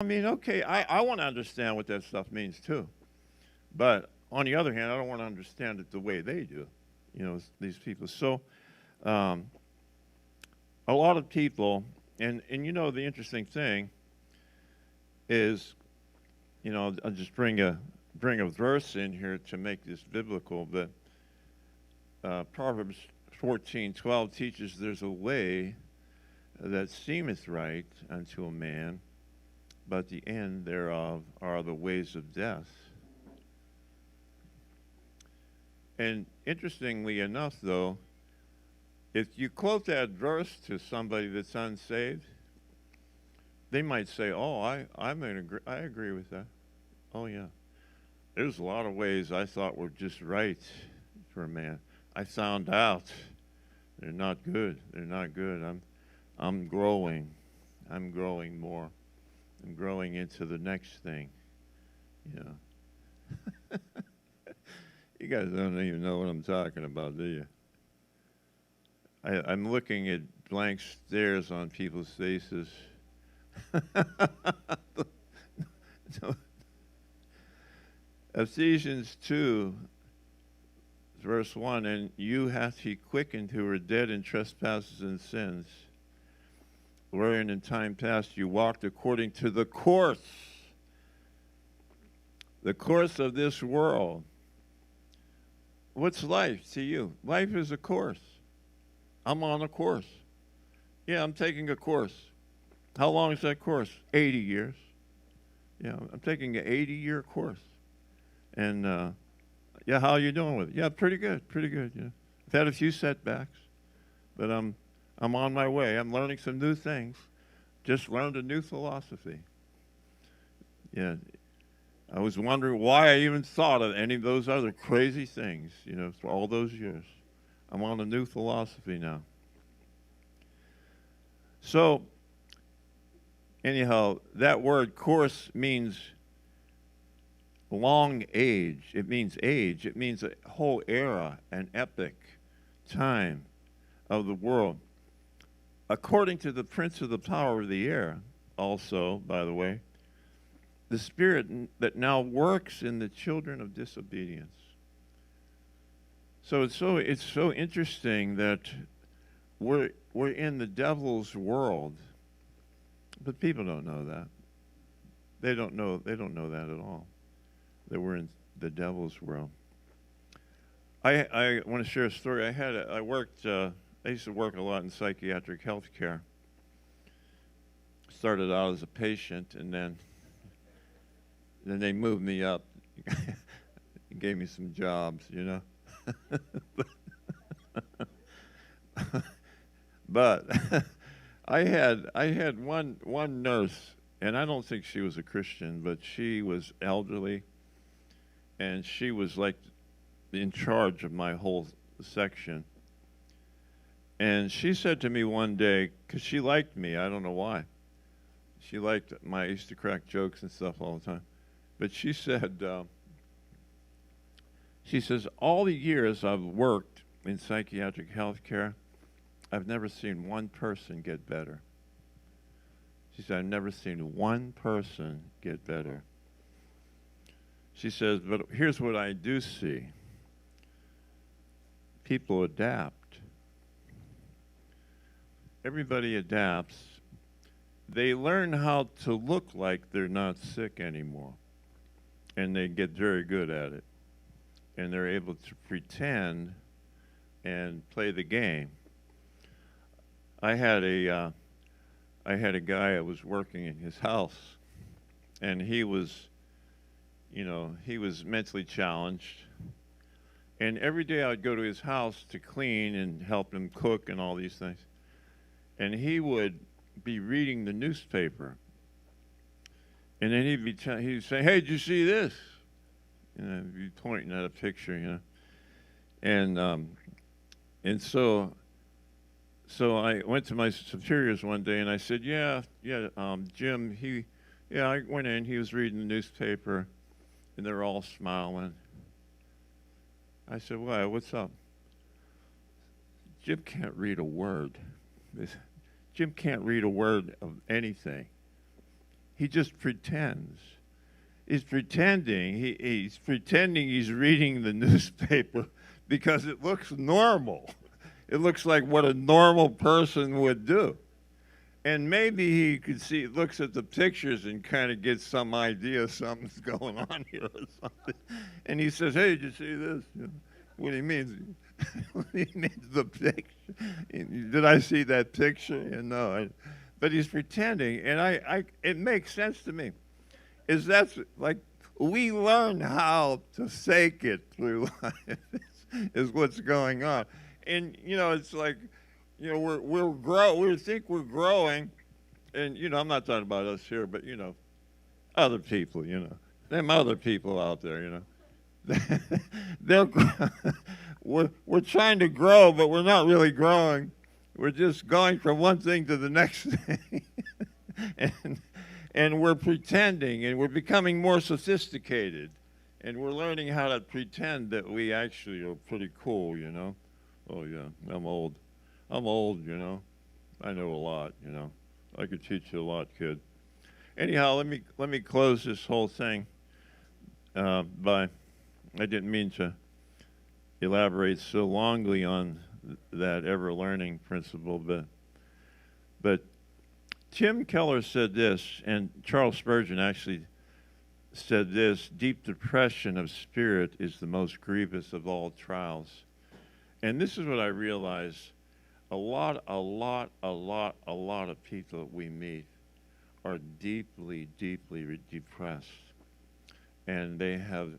I mean, okay, I want to understand what that stuff means too. But on the other hand, I don't want to understand it the way they do, these people. So um, a lot of people, and the interesting thing is, I'll just bring a verse in here to make this biblical, but Proverbs 14:12 teaches there's a way that seemeth right unto a man, but the end thereof are the ways of death. And interestingly enough, though, if you quote that verse to somebody that's unsaved, they might say, "Oh, I agree with that. Oh yeah, there's a lot of ways I thought were just right for a man. I found out they're not good. They're not good. I'm growing. I'm growing more. I'm growing into the next thing. You know." You guys don't even know what I'm talking about, do you? I'm looking at blank stares on people's faces. So, Ephesians 2, verse 1, and you hath he quickened who were dead in trespasses and sins, wherein in time past you walked according to the course of this world. What's life to you? Life is a course. I'm on a course. Yeah, I'm taking a course. How long is that course? 80 years. Yeah, I'm taking an 80-year course. And yeah, how are you doing with it? Yeah, pretty good, pretty good. Yeah, I've had a few setbacks, but I'm on my way. I'm learning some new things. Just learned a new philosophy. Yeah, I was wondering why I even thought of any of those other crazy things, for all those years. I'm on a new philosophy now. So, anyhow, that word course means long age. It means age. It means a whole era, an epic time of the world. According to the prince of the power of the air, also, by the way, the spirit that now works in the children of disobedience. So it's so interesting that we're in the devil's world, but people don't know that. They don't know that at all. That we're in the devil's world. I want to share a story. I used to work a lot in psychiatric health care. Started out as a patient, and then they moved me up. Gave me some jobs, But I had one nurse, and I don't think she was a Christian, but she was elderly, and she was like in charge of my whole section. And she said to me one day, because she liked me, I don't know why. She liked I used to crack jokes and stuff all the time. But she said, all the years I've worked in psychiatric health care, I've never seen one person get better. She said, I've never seen one person get better. She says, but here's what I do see. People adapt. Everybody adapts. They learn how to look like they're not sick anymore. And they get very good at it. And they're able to pretend and play the game. I had a guy I was working in his house, and he was mentally challenged. And every day I would go to his house to clean and help him cook and all these things. And he would be reading the newspaper. And then he'd say, hey, did you see this? He'd be pointing at a picture, And so I went to my superiors one day and I said, Jim, I went in, he was reading the newspaper, and they're all smiling. I said, why, what's up? Jim can't read a word. Jim can't read a word of anything. he just pretends. He's pretending. He's pretending he's reading the newspaper because it looks normal. It looks like what a normal person would do. And maybe he could see, looks at the pictures and kind of gets some idea something's going on here or something. And he says, "Hey, did you see this?" You know, what he means, he means the picture. Did I see that picture? You know, but he's pretending, and it makes sense to me. That's like we learn how to fake it through life is what's going on. And it's like, we think we're growing, and I'm not talking about us here, but other people, them other people out there, they're we're trying to grow, but we're not really growing. We're just going from one thing to the next thing, and we're pretending, and we're becoming more sophisticated, and we're learning how to pretend that we actually are pretty cool, Oh yeah, I'm old, I know a lot, I could teach you a lot, kid. Anyhow, let me close this whole thing by, I didn't mean to elaborate so longly on that ever learning principle, but Tim Keller said this, and Charles Spurgeon actually said this: deep depression of spirit is the most grievous of all trials. And this is what I realize: a lot of people that we meet are deeply, deeply depressed, and they have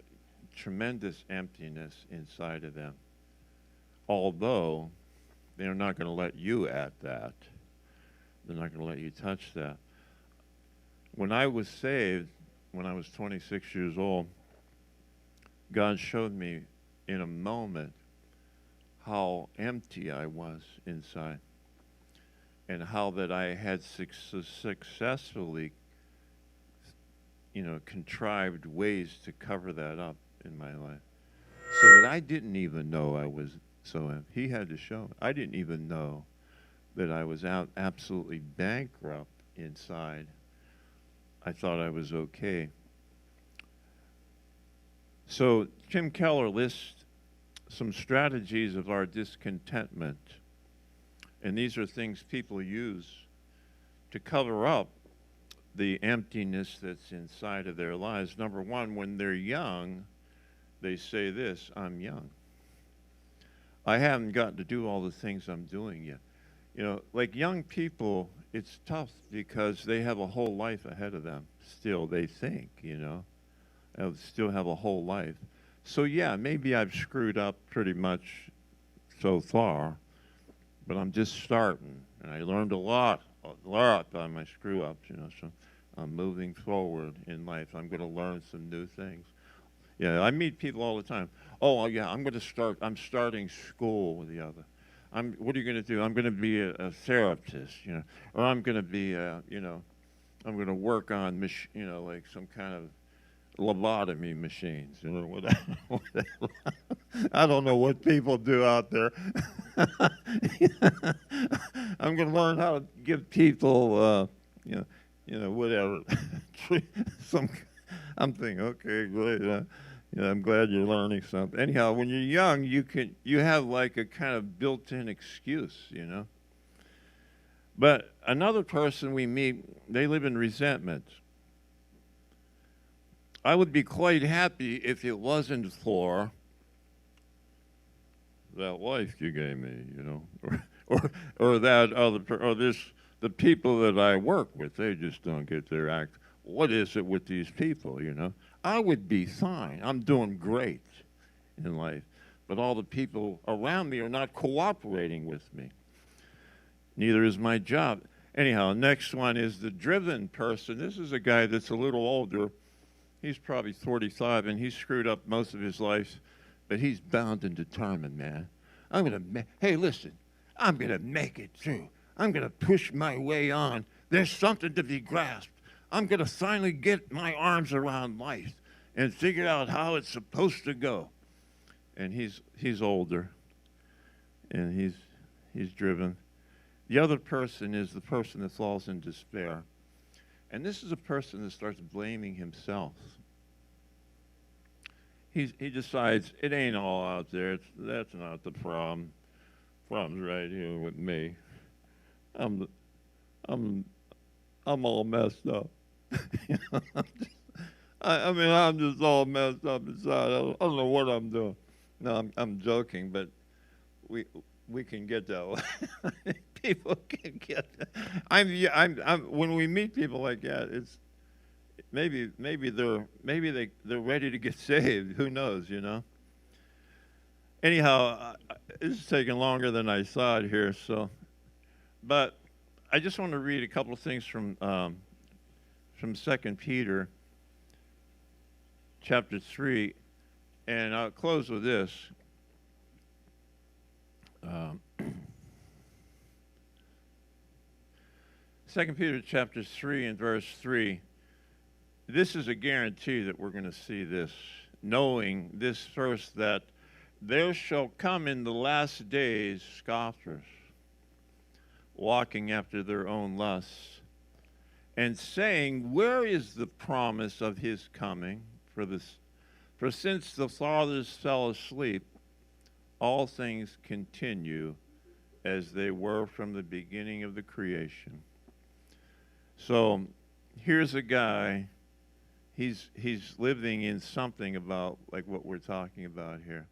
tremendous emptiness inside of them. Although they're not going to let you at that. They're not going to let you touch that. When I was saved, when I was 26 years old, God showed me in a moment how empty I was inside, and how that I had successfully, contrived ways to cover that up in my life, so that I didn't even know I was so empty. He had to show me. I didn't even know that I was absolutely bankrupt inside. I thought I was okay. So Tim Keller lists some strategies of our discontentment. And these are things people use to cover up the emptiness that's inside of their lives. Number one, when they're young, they say this: I'm young. I haven't gotten to do all the things I'm doing yet. Like young people, it's tough because they have a whole life ahead of them. Still, they think, they'll still have a whole life. So yeah, maybe I've screwed up pretty much so far, but I'm just starting, and I learned a lot by my screw-ups, so I'm moving forward in life. I'm going to learn some new things. Yeah, I meet people all the time. Oh, yeah, I'm starting school with the other. What are you going to do? I'm going to be a therapist, or I'm going to be, I'm going to work on, like some kind of lobotomy machines, whatever. I don't know what people do out there. I'm going to learn how to give people, whatever. I'm thinking, okay, great. I'm glad you're learning something. Anyhow, when you're young, you have like a kind of built-in excuse, But another person we meet, they live in resentment. I would be quite happy if it wasn't for that wife you gave me, or that other, or the people that I work with. They just don't get their act. What is it with these people, I would be fine. I'm doing great in life, but all the people around me are not cooperating with me. Neither is my job. Anyhow, next one is the driven person. This is a guy that's a little older. He's probably 45, and he's screwed up most of his life, but he's bound and determined, man. Hey, listen, I'm going to make it through. I'm going to push my way on. There's something to be grasped. I'm going to finally get my arms around life and figure out how it's supposed to go. And he's older, and he's driven. The other person is the person that falls in despair. And this is a person that starts blaming himself. He decides it ain't all out there. That's not the problem. Problem's right here with me. I'm I'm I'm all messed up. You know, I mean, I'm just all messed up inside. I don't know what I'm doing. No, I'm joking, but we we can get that way. People can get that. Yeah, I'm when we meet people like that, it's maybe they're ready to get saved. Who knows, you know? Anyhow, it's taking longer than I thought here. So, but I just want to read a couple of things from Second Peter chapter 3, and I'll close with this. Um, 2 Peter chapter 3 and verse 3. This is a guarantee that we're going to see this, knowing this first, that there shall come in the last days scoffers, walking after their own lusts, and saying, where is the promise of his coming? For since the fathers fell asleep, all things continue as they were from the beginning of the creation. So here's a guy, he's living in something about like what we're talking about here.